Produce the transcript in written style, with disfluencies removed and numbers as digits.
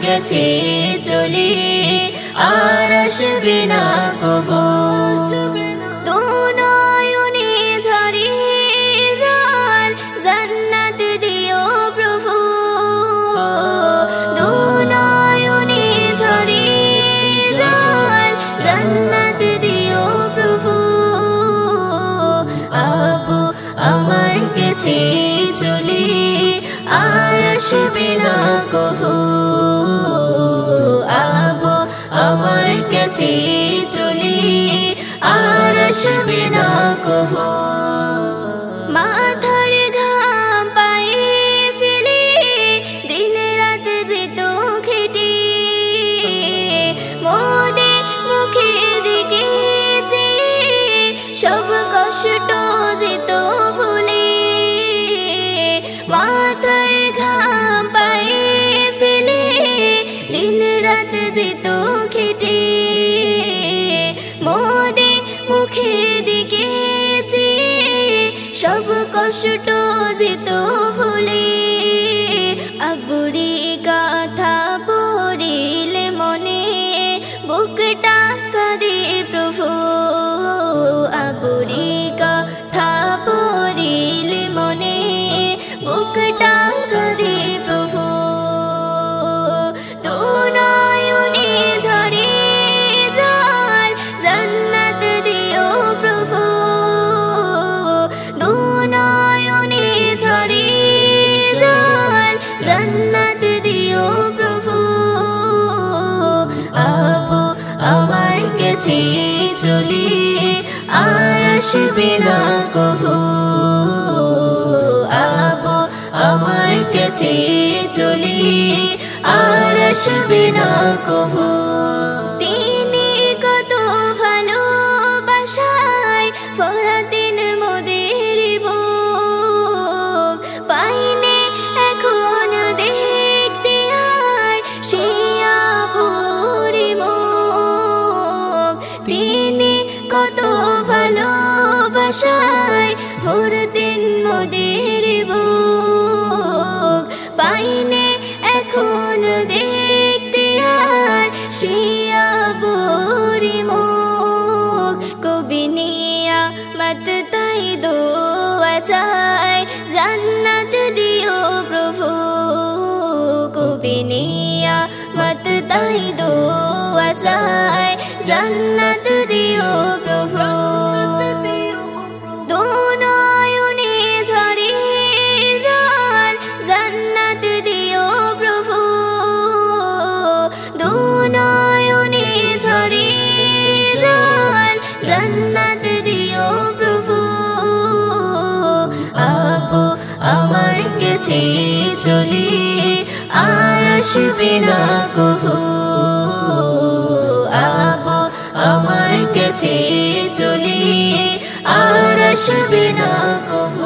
গেছে চলে আর আসবে না কবু দু নয়নে ঝরিয়ে জল জান্নাত দিও প্রভু দু নয়নে ঝরিয়ে জল জান্নাত দিও প্রভু আপু আমার গেছে চলে আর আসবে না কবু আমার কাছে চলি আর আসবে না কবু মাথার ঘাম পায়ে ফেলে দিন রাত যেত খেটে মোদে মুখে দিকে সব কষ্ট যেত ভুলে মাথার ঘাম পায়ে ফেলে দিন রাত যেত মোদে মুখে দিকে সব কষ্ট যেত ভুলে আবুরি কথা পড়িলে মনে বুকটা কাঁদে প্রভু আবুরি কথা পড়িলে মনে বুকটা কাঁদে প্রভু দু নয়নে ঝরে জল জান্নাত দিও প্রভু দু নয়নে ঝরে জল জান্নাত দিও প্রভু আপু আমার কাছে চলি আর আসবে না কবু আপু আমার কাছে চলি আর আসবে না কবু তিনি কত ভালোবাসায় ফরাতেন মোদের বুক পাইনে এখন দেখতে আর সে আপুর মুখ তিনি কত ভালোবাসায় ফরাতেন মোদের বুক পাইনে এখন দেখতে আর সে আপুর মুখ কবি নিয়া মত তাই দোয়া চায় জান্নাত দিও প্রভু কবি নিয়া মত তাই দোয়া চায় জান্নাত দিও প্রভু দু নয়নে ঝরে জল জান্নাত দিও প্রভু দু নয়নে ঝরে জল জান্নাত দিও প্রভু আপু আমার কাছে চলি আর আসবে না কবু আপু আমার কাছে চলি আর আসবে না কবু